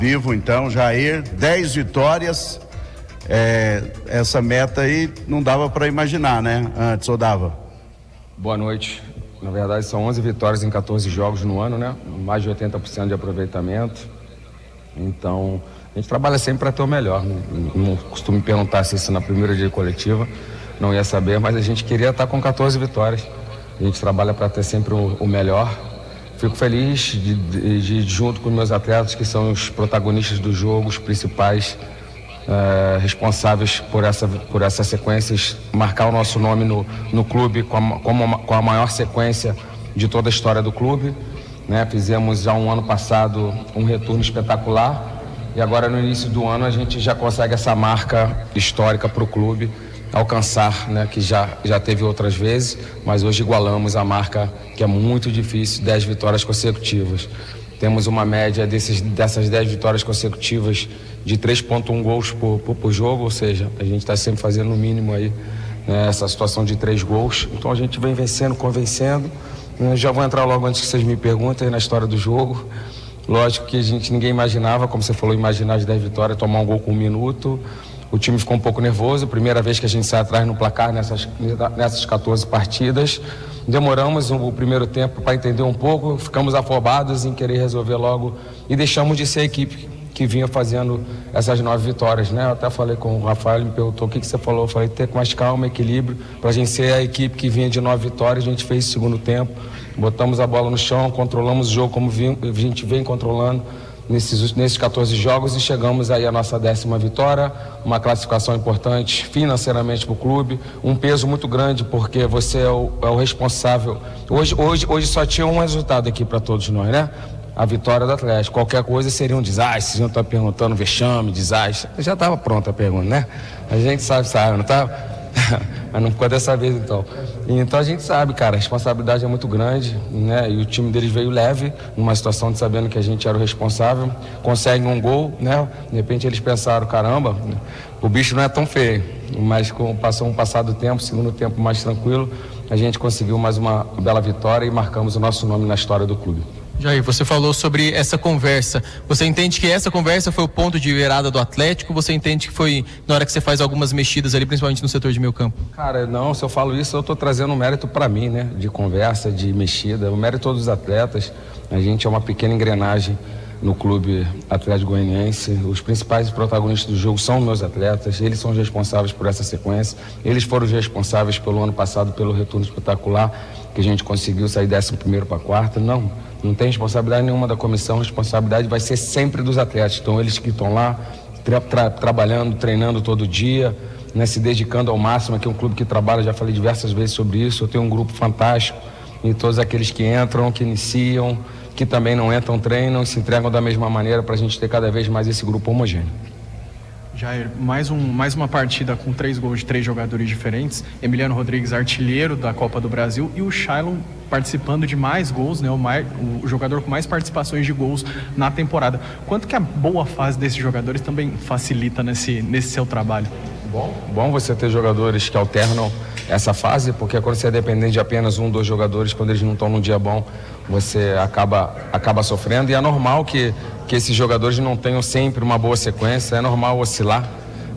Vivo então, Jair, 10 vitórias, essa meta aí não dava para imaginar, né? Antes, ou dava? Boa noite. Na verdade são 11 vitórias em 14 jogos no ano, né? Mais de 80% de aproveitamento. Então, a gente trabalha sempre para ter o melhor. Não costumo me perguntar se isso na primeira dia coletiva, não ia saber, mas a gente queria estar com 14 vitórias. A gente trabalha para ter sempre o melhor. Fico feliz de junto com meus atletas, que são os protagonistas do jogo, os principais responsáveis por essas sequências, marcar o nosso nome no clube com a maior sequência de toda a história do clube, né? Fizemos já um ano passado um retorno espetacular e agora no início do ano a gente já consegue essa marca histórica para o clube alcançar, né, que já teve outras vezes, mas hoje igualamos a marca que é muito difícil, 10 vitórias consecutivas. Temos uma média dessas 10 vitórias consecutivas de 3,1 gols por jogo, ou seja, a gente está sempre fazendo no mínimo aí, né, essa situação de 3 gols. Então a gente vem vencendo, convencendo. Já vou entrar logo antes que vocês me perguntem na história do jogo. Lógico que ninguém imaginava, como você falou, imaginar as 10 vitórias, tomar um gol com 1 minuto. O time ficou um pouco nervoso, primeira vez que a gente sai atrás no placar nessas 14 partidas. Demoramos o primeiro tempo para entender um pouco, ficamos afobados em querer resolver logo e deixamos de ser a equipe que vinha fazendo essas 9 vitórias, né? Eu até falei com o Rafael, ele me perguntou o que você falou. Eu falei, ter mais calma, equilíbrio, para a gente ser a equipe que vinha de 9 vitórias. A gente fez o segundo tempo, botamos a bola no chão, controlamos o jogo como a gente vem controlando nesses 14 jogos e chegamos aí à nossa 10ª vitória, uma classificação importante financeiramente para o clube, um peso muito grande porque você é o responsável. Hoje só tinha um resultado aqui para todos nós, né? A vitória do Atlético. Qualquer coisa seria um desastre. Vocês não estão perguntando vexame, desastre. Já estava pronta a pergunta, né? A gente sabe, não tá? Mas não ficou dessa vez, então. Então a gente sabe, cara, a responsabilidade é muito grande, né? E o time deles veio leve, numa situação de sabendo que a gente era o responsável, consegue um gol, né? De repente eles pensaram, caramba, o bicho não é tão feio. Mas passou um passado tempo, segundo tempo mais tranquilo, a gente conseguiu mais uma bela vitória e marcamos o nosso nome na história do clube. Jair, você falou sobre essa conversa. Você entende que essa conversa foi o ponto de virada do Atlético? Você entende que foi na hora que você faz algumas mexidas ali, principalmente no setor de meio campo? Cara, não, se eu falo isso, eu estou trazendo um mérito para mim, né? De conversa, de mexida, o mérito dos atletas. A gente é uma pequena engrenagem no clube Atlético Goianiense. Os principais protagonistas do jogo são meus atletas, eles são os responsáveis por essa sequência. Eles foram os responsáveis pelo ano passado, pelo retorno espetacular, que a gente conseguiu sair 11º para 4º. Não tem responsabilidade nenhuma da comissão, a responsabilidade vai ser sempre dos atletas. Então eles que estão lá trabalhando, treinando todo dia, né, se dedicando ao máximo. Aqui é um clube que trabalha, já falei diversas vezes sobre isso. Eu tenho um grupo fantástico e todos aqueles que entram, que iniciam, que também não entram, treinam e se entregam da mesma maneira para a gente ter cada vez mais esse grupo homogêneo. Jair, mais uma partida com 3 gols de 3 jogadores diferentes. Emiliano Rodrigues, artilheiro da Copa do Brasil, e o Shailon participando de mais gols, né? O jogador com mais participações de gols na temporada. Quanto que a boa fase desses jogadores também facilita nesse seu trabalho? Bom você ter jogadores que alternam essa fase, porque quando você é dependente de apenas 1, 2 jogadores, quando eles não estão num dia bom, você acaba sofrendo. E é normal que esses jogadores não tenham sempre uma boa sequência, é normal oscilar.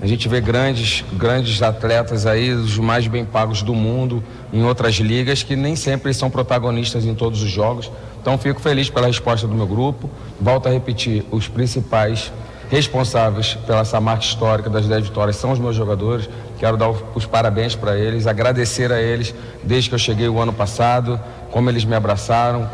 A gente vê grandes atletas aí, os mais bem pagos do mundo, em outras ligas, que nem sempre são protagonistas em todos os jogos. Então fico feliz pela resposta do meu grupo. Volto a repetir, os principais responsáveis pela essa marca histórica das 10 vitórias são os meus jogadores. Quero dar os parabéns para eles, agradecer a eles desde que eu cheguei o ano passado, como eles me abraçaram,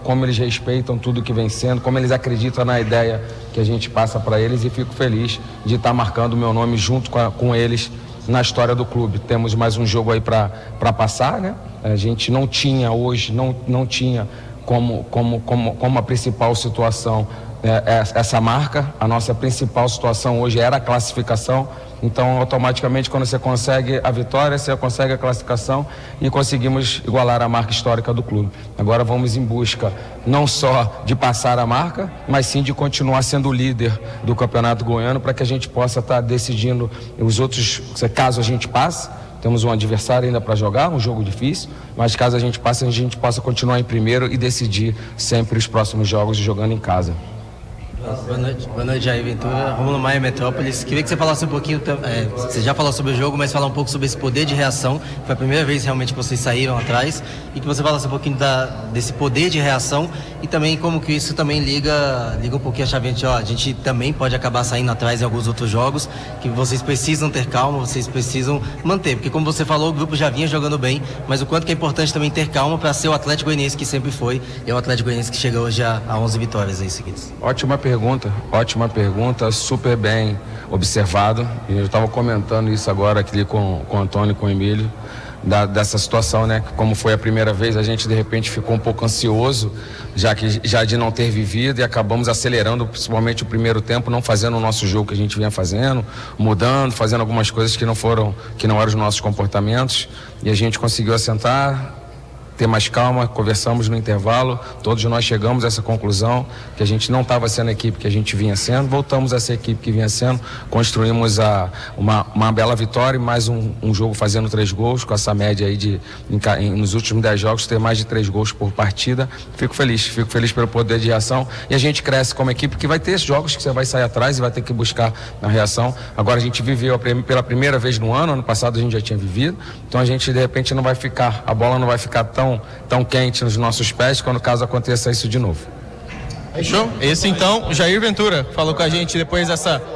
como eles respeitam tudo que vem sendo, como eles acreditam na ideia que a gente passa para eles, e fico feliz de estar marcando o meu nome junto com eles na história do clube. Temos mais um jogo aí para passar, né? A gente não tinha hoje, não tinha como a principal situação essa marca. A nossa principal situação hoje era a classificação. Então, automaticamente, quando você consegue a vitória, você consegue a classificação e conseguimos igualar a marca histórica do clube. Agora vamos em busca não só de passar a marca, mas sim de continuar sendo o líder do Campeonato Goiano, para que a gente possa estar decidindo os outros, caso a gente passe. Temos um adversário ainda para jogar, um jogo difícil, mas caso a gente passe, a gente possa continuar em primeiro e decidir sempre os próximos jogos jogando em casa. Boa noite, Jair Ventura. Romulo Maia, Metrópolis. Queria que você falasse um pouquinho, você já falou sobre o jogo, mas falar um pouco sobre esse poder de reação. Foi a primeira vez realmente que vocês saíram atrás, e que você falasse um pouquinho desse poder de reação e também como que isso também liga um pouquinho a chave. A gente também pode acabar saindo atrás em alguns outros jogos, que vocês precisam ter calma, vocês precisam manter, porque como você falou, o grupo já vinha jogando bem, mas o quanto que é importante também ter calma para ser o Atlético Goianiense que sempre foi, e é o Atlético Goianiense que chega hoje a 11 vitórias aí seguidas. Ótima pergunta, super bem observado. Eu estava comentando isso agora aqui com o Antônio e com o Emílio, dessa situação, né? Como foi a primeira vez, a gente de repente ficou um pouco ansioso, já de não ter vivido, e acabamos acelerando, principalmente o primeiro tempo, não fazendo o nosso jogo que a gente vinha fazendo, mudando, fazendo algumas coisas que não eram os nossos comportamentos, e a gente conseguiu assentar, ter mais calma, conversamos no intervalo, todos nós chegamos a essa conclusão que a gente não estava sendo a equipe que a gente vinha sendo, voltamos a ser a equipe que vinha sendo, construímos uma bela vitória e mais um jogo fazendo 3 gols, com essa média aí nos últimos 10 jogos ter mais de 3 gols por partida. Fico feliz pelo poder de reação, e a gente cresce como equipe, que vai ter esses jogos que você vai sair atrás e vai ter que buscar na reação. Agora a gente viveu pela primeira vez no ano passado a gente já tinha vivido, então a gente de repente a bola não vai ficar tão quente nos nossos pés quando caso aconteça isso de novo. Fechou? Esse então, Jair Ventura, falou com a gente depois dessa